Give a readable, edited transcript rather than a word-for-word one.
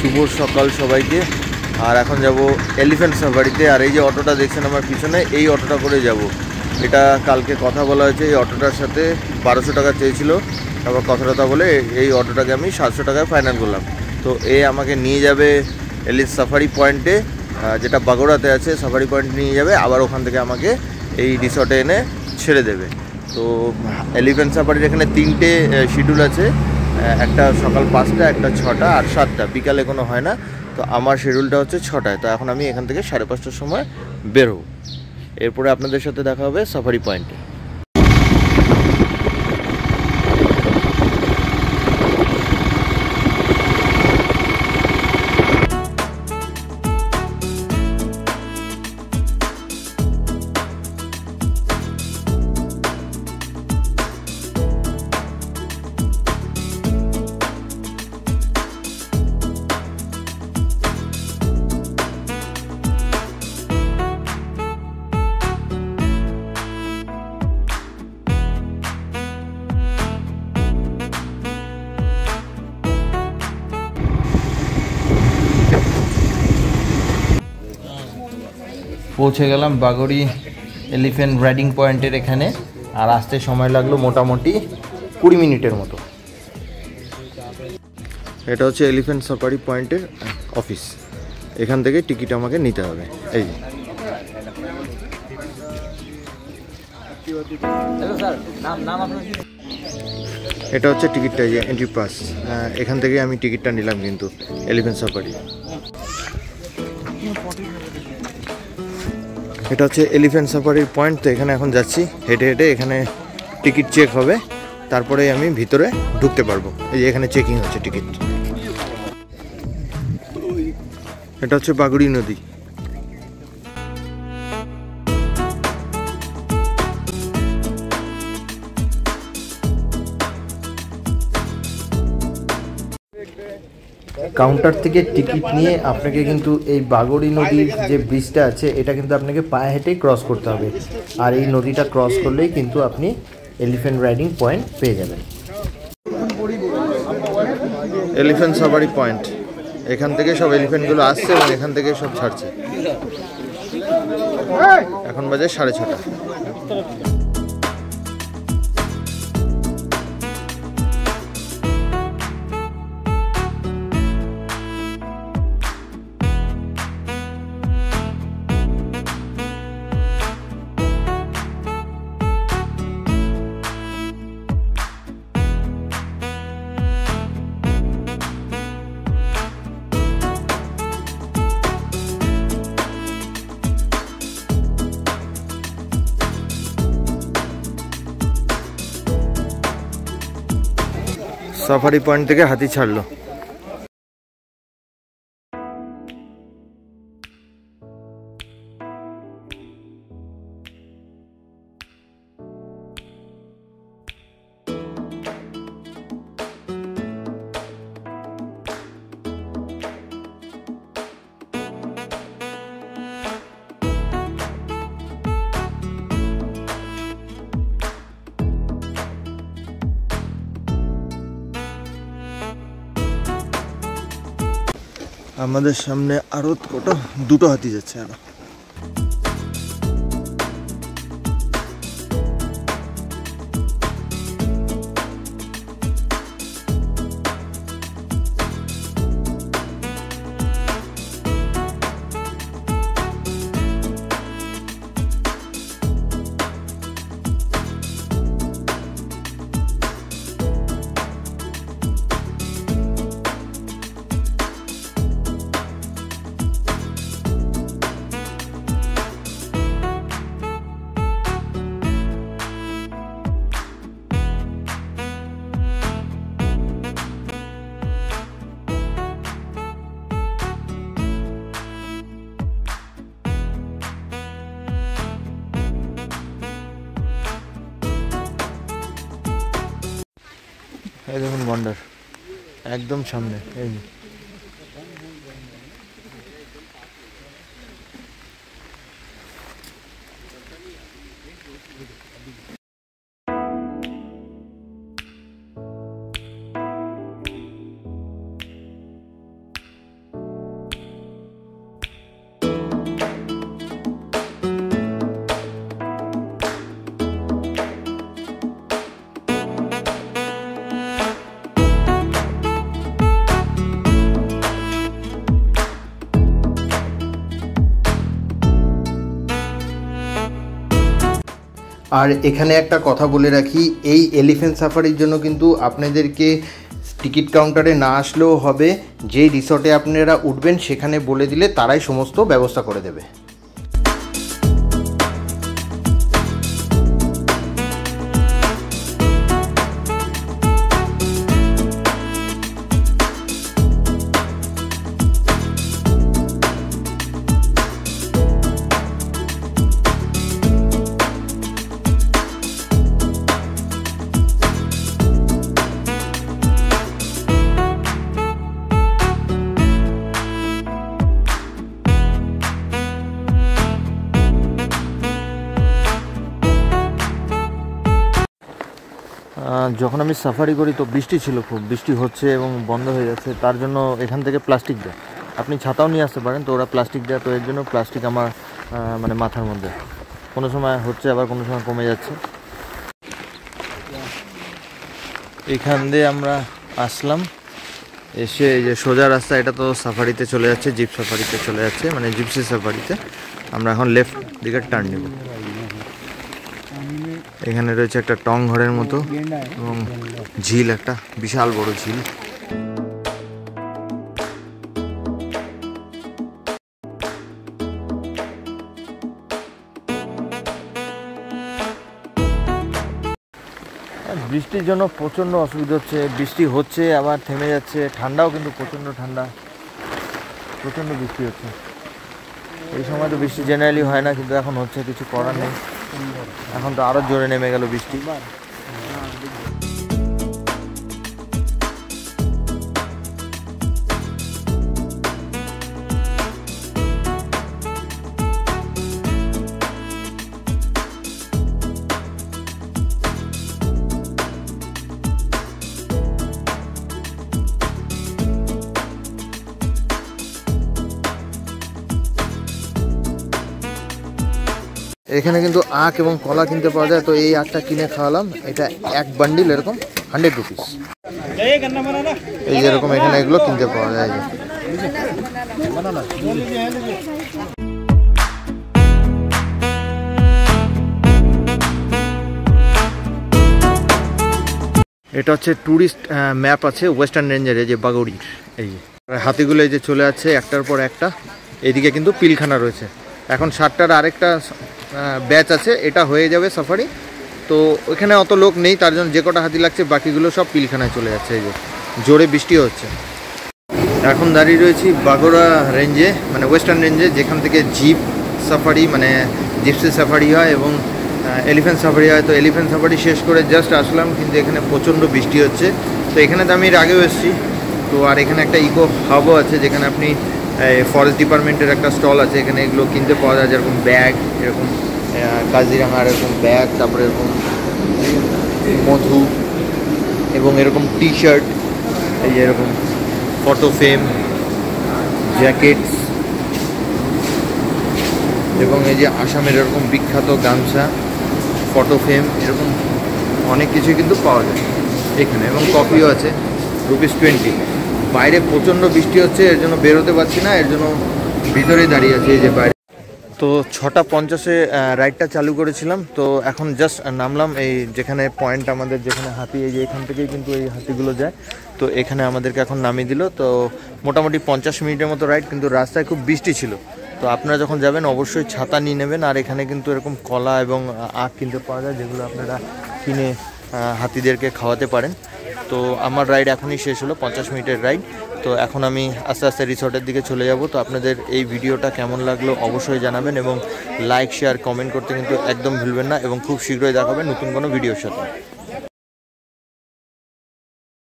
শুভ সকাল সবাইকে। আর এখন যাব এলিফ্যান্ট সাফারিতে। আর এই যে অটোটা দেখছেন আমার পিছনে, এই অটোটা করে যাব। এটা কালকে কথা বলা হয়েছে, এই অটোটার সাথে 1200 টাকা চেয়েছিল, তারপর কথা বলে এই অটোটাকে আমি 700 টাকায় ফাইনাল করলাম। তো এ আমাকে নিয়ে যাবে এলিফ্যান্ট সাফারি পয়েন্টে, যেটা বাগোড়াতে আছে। সাফারি পয়েন্ট নিয়ে যাবে, আবার ওখান থেকে আমাকে এই রিসর্টে এনে ছেড়ে দেবে। তো এলিফ্যান্ট সাফারির এখানে 3টে শিডিউল আছে, একটা সকাল 5টা, একটা 6টা আর 7টা, বিকালে কোনো হয় না। তো আমার শিডিউলটা হচ্ছে 6টায়। তো এখন আমি এখান থেকে 5:30টার সময় বের হব। এরপরে আপনাদের সাথে দেখা হবে সাফারি পয়েন্টে। পৌঁছে গেলাম বাগড়ি এলিফ্যান্ট রাইডিং পয়েন্টের এখানে। আর আসতে সময় লাগলো মোটামুটি 20 মিনিটের মতো। এটা হচ্ছে এলিফ্যান্ট সাফারি পয়েন্টের অফিস। এখান থেকে টিকিট আমাকে নিতে হবে। এই যে এটা হচ্ছে টিকিটটা, যে এন্ট্রি পাস। এখান থেকে আমি টিকিটটা নিলাম কিন্তু এলিফ্যান্ট সাফারি। এটা হচ্ছে এলিফ্যান্ট সাফারির পয়েন্ট। তো এখানে এখন যাচ্ছি হেঁটে হেঁটে। এখানে টিকিট চেক হবে, তারপরে আমি ভিতরে ঢুকতে পারবো। এই যে এখানে চেকিং হচ্ছে টিকিট। এটা হচ্ছে বাগড়ি নদী। কাউন্টার থেকে টিকিট নিয়ে আপনাকে কিন্তু এই বাগড়ি নদীর যে ব্রিজটা আছে, এটা কিন্তু আপনাকে পায়ে হেঁটেই ক্রস করতে হবে। আর এই নদীটা ক্রস করলেই কিন্তু আপনি এলিফ্যান্ট রাইডিং পয়েন্ট পেয়ে যাবেন। এলিফ্যান্ট সাফারি পয়েন্ট, এখান থেকে সব এলিফ্যান্টগুলো আসছে এবং এখান থেকে সব ছাড়ছে। এখন বাজে 6:30। সাফারি পয়েন্ট থেকে হাতি ছাড়লো। আমাদের সামনে আরো কটা 2টো হাতি যাচ্ছে আরো। এই দেখুন গন্ডার একদম সামনে। এই আর এখানে একটা কথা বলে রাখি, এই এলিফ্যান্ট সাফারির জন্য কিন্তু আপনাদেরকে টিকিট কাউন্টারে না আসলেও হবে, যেই রিসর্টে আপনারা উঠবেন সেখানে বলে দিলে তারাই সমস্ত ব্যবস্থা করে দেবে। যখন আমি সাফারি করি তো বৃষ্টি ছিল, খুব বৃষ্টি হচ্ছে এবং বন্ধ হয়ে যাচ্ছে, তার জন্য এখান থেকে প্লাস্টিক দেয়। আপনি ছাতাও নিয়ে আসতে পারেন, তো ওরা প্লাস্টিক দেয়, তো এর জন্য প্লাস্টিক আমার মানে মাথার মধ্যে কোনো সময় হচ্ছে, আবার কোনো সময় কমে যাচ্ছে। এখান দিয়ে আমরা আসলাম, এসে এই যে সোজা রাস্তা, এটা তো সাফারিতে চলে যাচ্ছে, জিপ সাফারিতে চলে যাচ্ছে, মানে জিপসি সাফারিতে। আমরা এখন লেফট দিকে টার্ন নেব। এখানে রয়েছে একটা টং ঘরের মতো এবং ঝিল, একটা বিশাল বড় ঝিল। বৃষ্টির জন্য প্রচণ্ড অসুবিধা হচ্ছে, বৃষ্টি হচ্ছে আবার থেমে যাচ্ছে, ঠান্ডাও কিন্তু প্রচণ্ড ঠান্ডা, প্রচণ্ড বৃষ্টি হচ্ছে। এই সময় তো বৃষ্টি জেনারেলি হয় না, কিন্তু এখন হচ্ছে, কিছু করার নেই। এখন তো আরো জোরে নেমে গেল বৃষ্টি। এখানে কিন্তু আখ এবং কলা কিনতে পাওয়া যায়, তো এই আখটা কিনে খাওয়ালাম। এটা এক বান্ডিল এরকম 100 রুপিস। এই যেরকম এখানে এগুলো কিনতে পাওয়া যায়। এটা হচ্ছে ট্যুরিস্ট ম্যাপ আছে ওয়েস্টার্ন রেঞ্জের, এই যে বাগড়ির, এই যে হাতিগুলো এই যে চলে যাচ্ছে একটার পর একটা। এইদিকে কিন্তু পিলখানা রয়েছে। এখন 7টার আরেকটা ব্যাচ আছে, এটা হয়ে যাবে সাফারি। তো ওইখানে অত লোক নেই, তার জন্য যে কটা হাতি লাগছে বাকিগুলো সব পিলখানায় চলে যাচ্ছে। এই যে জোরে বৃষ্টি হচ্ছে। এখন দাঁড়িয়ে রয়েছি বাগোড়া রেঞ্জে, মানে ওয়েস্টার্ন রেঞ্জে, যেখান থেকে জিপ সাফারি মানে জিপসি সাফারি হয় এবং এলিফ্যান্ট সাফারি হয়। তো এলিফ্যান্ট সাফারি শেষ করে জাস্ট আসলাম, কিন্তু এখানে প্রচণ্ড বৃষ্টি হচ্ছে। তো এখানে তো আমি এর আগেও এসেছি। তো আর এখানে একটা ইকো হাবও আছে, যেখানে আপনি ফরেস্ট ডিপার্টমেন্টের একটা স্টল আছে, এখানে এগুলো কিনতে পাওয়া যায়, যেরকম ব্যাগ, এরকম কাজিরাঙার এরকম ব্যাগ, তারপরে এরকম মধু এবং এরকম টি শার্ট, এই যে এরকম ফটো ফ্রেম, জ্যাকেটস এবং এই যে আসামের এরকম বিখ্যাত গামছা, ফটো ফ্রেম, এরকম অনেক কিছুই কিন্তু পাওয়া যায় এখানে। এবং কফিও আছে, ₹20। বাইরে প্রচণ্ড বৃষ্টি হচ্ছে, এর জন্য বেরোতে পারছি না, এর জন্য ভিতরেই দাঁড়িয়ে আছে এই যে বাইরে। তো 6:50-এ রাইডটা চালু করেছিলাম। তো এখন জাস্ট নামলাম, এই যেখানে পয়েন্ট আমাদের, যেখানে হাতি, এই যে এখান থেকেই কিন্তু এই হাতিগুলো যায়। তো এখানে আমাদেরকে এখন নামিয়ে দিল। তো মোটামুটি 50 মিনিটের মতো রাইড, কিন্তু রাস্তায় খুব বৃষ্টি ছিল। তো আপনারা যখন যাবেন অবশ্যই ছাতা নিয়ে নেবেন। আর এখানে কিন্তু এরকম কলা এবং আখ কিনতে পাওয়া যায়, যেগুলো আপনারা কিনে হাতিদেরকে খাওয়াতে পারেন। তো আমার রাইড এখনই শেষ হলো, 50 মিনিটের রাইড। তো এখন আমি আস্তে আস্তে রিসর্টের দিকে চলে যাব। তো আপনাদের এই ভিডিওটা কেমন লাগলো অবশ্যই জানাবেন, এবং লাইক, শেয়ার, কমেন্ট করতে কিন্তু একদম ভুলবেন না। এবং খুব শীঘ্রই দেখাবেন নতুন কোনো ভিডিওর সাথে।